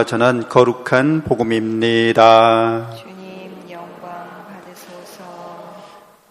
전한 거룩한 복음입니다. 주님 영광 받으소서.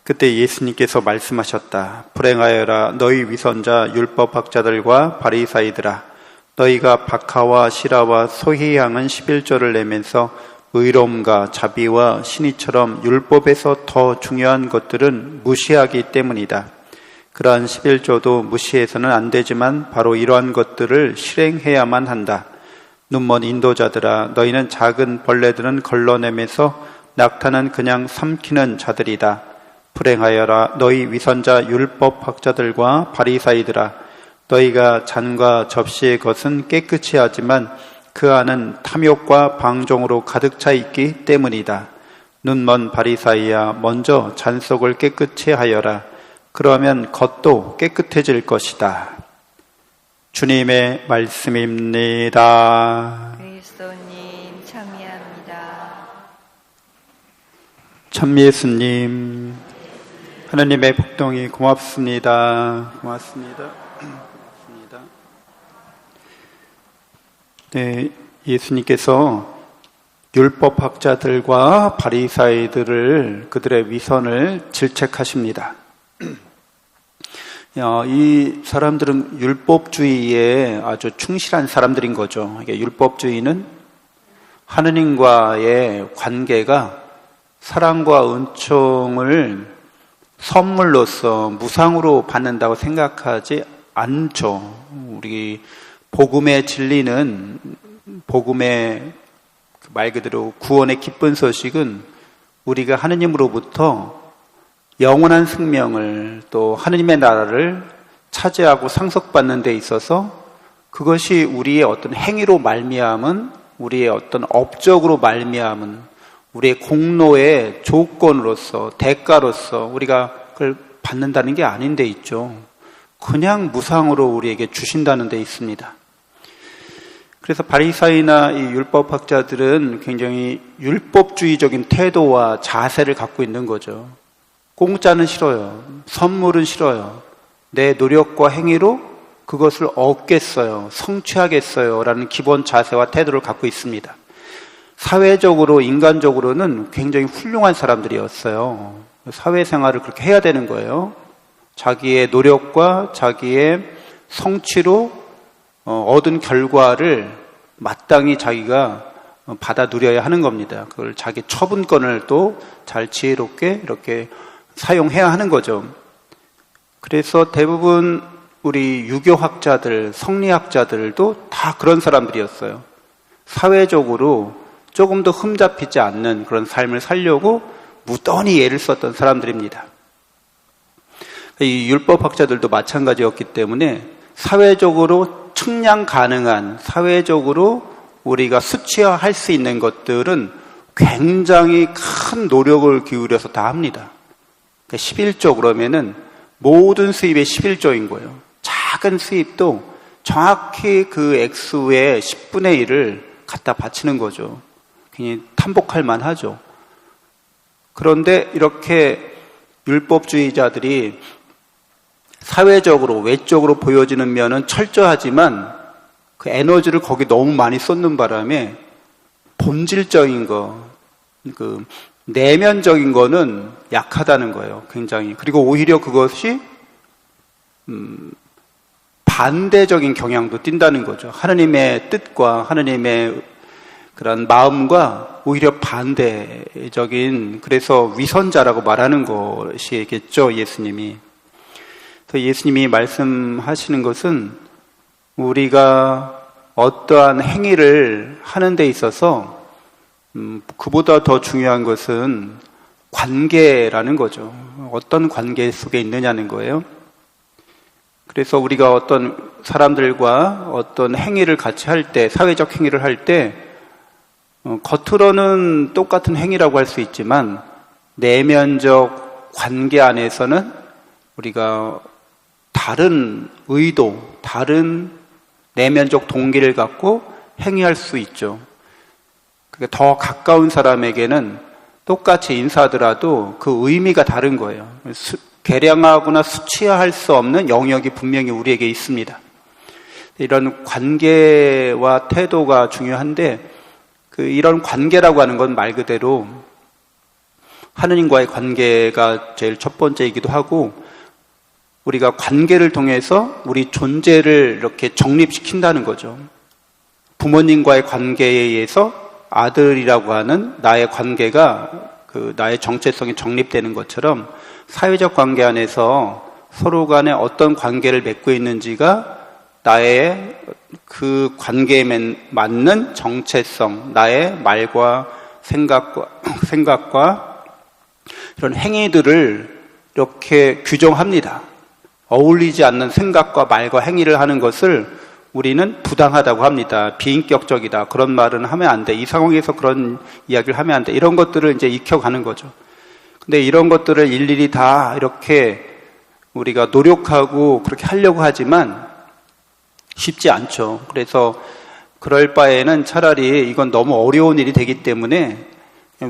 그때 예수님께서 말씀하셨다. 불행하여라 너희 위선자 율법학자들과 바리사이들아, 너희가 박하와 시라와 소희 향은 11조를 내면서 의로움과 자비와 신의처럼 율법에서 더 중요한 것들은 무시하기 때문이다. 그러한 11조도 무시해서는 안 되지만 바로 이러한 것들을 실행해야만 한다. 눈먼 인도자들아, 너희는 작은 벌레들은 걸러내면서 낙타는 그냥 삼키는 자들이다. 불행하여라 너희 위선자 율법학자들과 바리사이들아, 너희가 잔과 접시의 것은 깨끗이 하지만 그 안은 탐욕과 방종으로 가득 차 있기 때문이다. 눈먼 바리사이야, 먼저 잔 속을 깨끗이 하여라. 그러면 겉도 깨끗해질 것이다. 주님의 말씀입니다. 그리스도님 참여합니다. 참예수님, 하나님의 복동이 고맙습니다. 고맙습니다. 고맙습니다. 네, 예수님께서 율법학자들과 바리사이들을, 그들의 위선을 질책하십니다. 이 사람들은 율법주의에 아주 충실한 사람들인 거죠. 율법주의는 하느님과의 관계가 사랑과 은총을 선물로서 무상으로 받는다고 생각하지 않죠. 우리 복음의 진리는, 복음의 말 그대로 구원의 기쁜 소식은 우리가 하느님으로부터 영원한 생명을, 또 하느님의 나라를 차지하고 상속받는 데 있어서 그것이 우리의 어떤 행위로 말미암은, 우리의 어떤 업적으로 말미암은, 우리의 공로의 조건으로서, 대가로서 우리가 그걸 받는다는 게 아닌 데 있죠. 그냥 무상으로 우리에게 주신다는 데 있습니다. 그래서 바리사이나 이 율법학자들은 굉장히 율법주의적인 태도와 자세를 갖고 있는 거죠. 공짜는 싫어요. 선물은 싫어요. 내 노력과 행위로 그것을 얻겠어요. 성취하겠어요. 라는 기본 자세와 태도를 갖고 있습니다. 사회적으로, 인간적으로는 굉장히 훌륭한 사람들이었어요. 사회생활을 그렇게 해야 되는 거예요. 자기의 노력과 자기의 성취로 얻은 결과를 마땅히 자기가 받아 누려야 하는 겁니다. 그걸 자기 처분권을 또 잘 지혜롭게 이렇게 사용해야 하는 거죠. 그래서 대부분 우리 유교학자들, 성리학자들도 다 그런 사람들이었어요. 사회적으로 조금 더 흠잡히지 않는 그런 삶을 살려고 무던히 애를 썼던 사람들입니다. 이 율법학자들도 마찬가지였기 때문에 사회적으로 측량 가능한, 사회적으로 우리가 수치화할 수 있는 것들은 굉장히 큰 노력을 기울여서 다 합니다. 11조 그러면은 모든 수입의 11조인 거예요. 작은 수입도 정확히 그 액수의 10분의 1을 갖다 바치는 거죠. 굉장히 탐복할 만하죠. 그런데 이렇게 율법주의자들이 사회적으로, 외적으로 보여지는 면은 철저하지만 그 에너지를 거기 너무 많이 쏟는 바람에 본질적인 거, 그 내면적인 거는 약하다는 거예요. 굉장히. 그리고 오히려 그것이 반대적인 경향도 띈다는 거죠. 하느님의 뜻과 하느님의 그런 마음과 오히려 반대적인, 그래서 위선자라고 말하는 것이겠죠, 예수님이. 그래서 예수님이 말씀하시는 것은 우리가 어떠한 행위를 하는 데 있어서 그보다 더 중요한 것은 관계라는 거죠. 어떤 관계 속에 있느냐는 거예요. 그래서 우리가 어떤 사람들과 어떤 행위를 같이 할 때, 사회적 행위를 할 때 겉으로는 똑같은 행위라고 할 수 있지만 내면적 관계 안에서는 우리가 다른 의도, 다른 내면적 동기를 갖고 행위할 수 있죠. 더 가까운 사람에게는 똑같이 인사하더라도 그 의미가 다른 거예요. 계량하거나 수치화할 수 없는 영역이 분명히 우리에게 있습니다. 이런 관계와 태도가 중요한데 이런 관계라고 하는 건 말 그대로 하느님과의 관계가 제일 첫 번째이기도 하고 우리가 관계를 통해서 우리 존재를 이렇게 정립시킨다는 거죠. 부모님과의 관계에 의해서 아들이라고 하는 나의 관계가 나의 정체성이 정립되는 것처럼 사회적 관계 안에서 서로 간에 어떤 관계를 맺고 있는지가 나의 그 관계에 맞는 정체성, 나의 말과 생각과 이런 행위들을 이렇게 규정합니다. 어울리지 않는 생각과 말과 행위를 하는 것을 우리는 부당하다고 합니다. 비인격적이다. 그런 말은 하면 안 돼. 이 상황에서 그런 이야기를 하면 안 돼. 이런 것들을 이제 익혀가는 거죠. 근데 이런 것들을 일일이 다 이렇게 우리가 노력하고 그렇게 하려고 하지만 쉽지 않죠. 그래서 그럴 바에는 차라리 이건 너무 어려운 일이 되기 때문에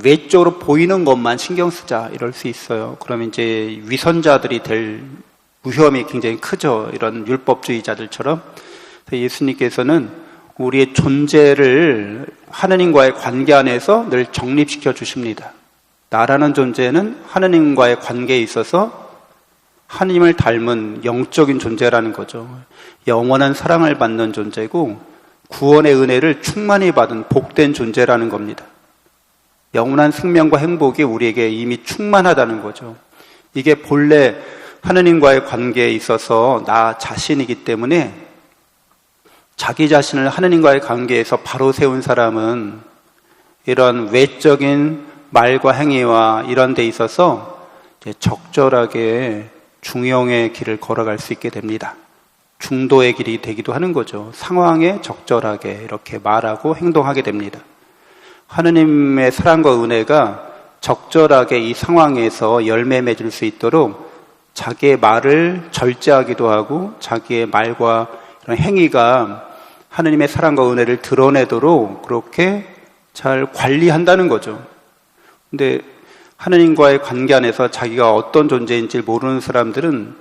외적으로 보이는 것만 신경 쓰자 이럴 수 있어요. 그러면 이제 위선자들이 될 위험이 굉장히 크죠. 이런 율법주의자들처럼. 예수님께서는 우리의 존재를 하느님과의 관계 안에서 늘 정립시켜 주십니다. 나라는 존재는 하느님과의 관계에 있어서 하느님을 닮은 영적인 존재라는 거죠. 영원한 사랑을 받는 존재고 구원의 은혜를 충만히 받은 복된 존재라는 겁니다. 영원한 생명과 행복이 우리에게 이미 충만하다는 거죠. 이게 본래 하느님과의 관계에 있어서 나 자신이기 때문에 자기 자신을 하느님과의 관계에서 바로 세운 사람은 이런 외적인 말과 행위와 이런 데 있어서 적절하게 중용의 길을 걸어갈 수 있게 됩니다. 중도의 길이 되기도 하는 거죠. 상황에 적절하게 이렇게 말하고 행동하게 됩니다. 하느님의 사랑과 은혜가 적절하게 이 상황에서 열매 맺을 수 있도록 자기의 말을 절제하기도 하고 자기의 말과 이런 행위가 하느님의 사랑과 은혜를 드러내도록 그렇게 잘 관리한다는 거죠. 근데 하느님과의 관계 안에서 자기가 어떤 존재인지 모르는 사람들은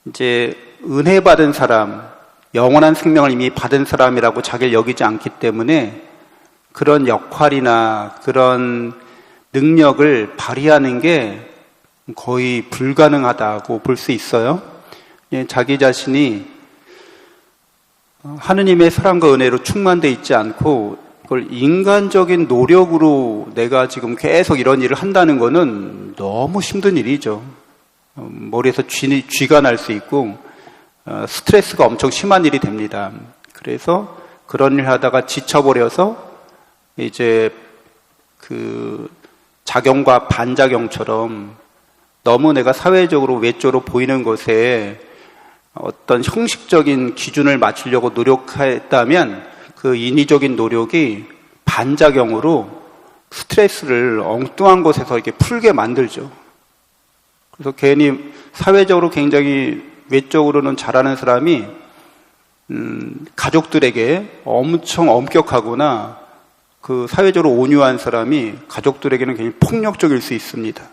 이제 은혜 받은 사람, 영원한 생명을 이미 받은 사람이라고 자기를 여기지 않기 때문에 그런 역할이나 그런 능력을 발휘하는 게 거의 불가능하다고 볼 수 있어요. 자기 자신이 하느님의 사랑과 은혜로 충만되어 있지 않고 그걸 인간적인 노력으로 내가 지금 계속 이런 일을 한다는 거는 너무 힘든 일이죠. 머리에서 쥐가 날 수 있고 스트레스가 엄청 심한 일이 됩니다. 그래서 그런 일 하다가 지쳐버려서 이제 그 작용과 반작용처럼 너무 내가 사회적으로 외적으로 보이는 것에 어떤 형식적인 기준을 맞추려고 노력했다면 그 인위적인 노력이 반작용으로 스트레스를 엉뚱한 곳에서 이렇게 풀게 만들죠. 그래서 괜히 사회적으로 굉장히 외적으로는 잘하는 사람이 가족들에게 엄청 엄격하거나 그 사회적으로 온유한 사람이 가족들에게는 굉장히 폭력적일 수 있습니다.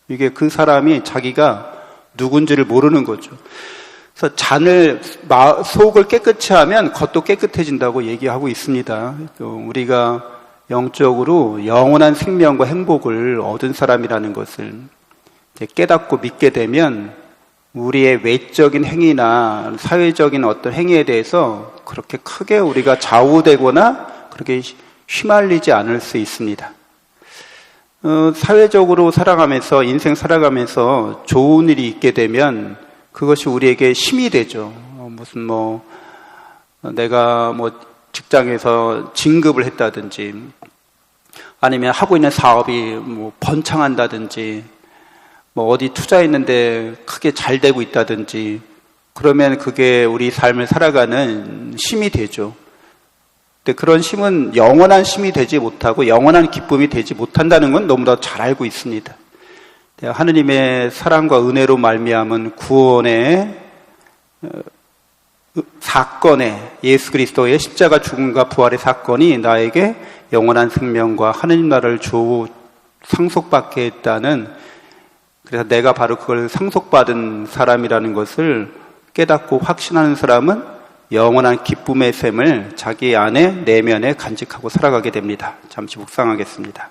이게 그 사람이 자기가 누군지를 모르는 거죠. 그래서 속을 깨끗이 하면 겉도 깨끗해진다고 얘기하고 있습니다. 우리가 영적으로 영원한 생명과 행복을 얻은 사람이라는 것을 깨닫고 믿게 되면 우리의 외적인 행위나 사회적인 어떤 행위에 대해서 그렇게 크게 우리가 좌우되거나 그렇게 휘말리지 않을 수 있습니다. 사회적으로 살아가면서 인생 살아가면서 좋은 일이 있게 되면 그것이 우리에게 힘이 되죠. 내가 직장에서 진급을 했다든지 아니면 하고 있는 사업이 번창한다든지 어디 투자했는데 크게 잘 되고 있다든지 그러면 그게 우리 삶을 살아가는 힘이 되죠. 근데 그런 힘은 영원한 힘이 되지 못하고 영원한 기쁨이 되지 못한다는 건 너무나 잘 알고 있습니다. 하느님의 사랑과 은혜로 말미암은 구원의 사건에 예수 그리스도의 십자가 죽음과 부활의 사건이 나에게 영원한 생명과 하느님 나라를 상속받게 했다는, 그래서 내가 바로 그걸 상속받은 사람이라는 것을 깨닫고 확신하는 사람은 영원한 기쁨의 샘을 자기 안에 내면에 간직하고 살아가게 됩니다. 잠시 묵상하겠습니다.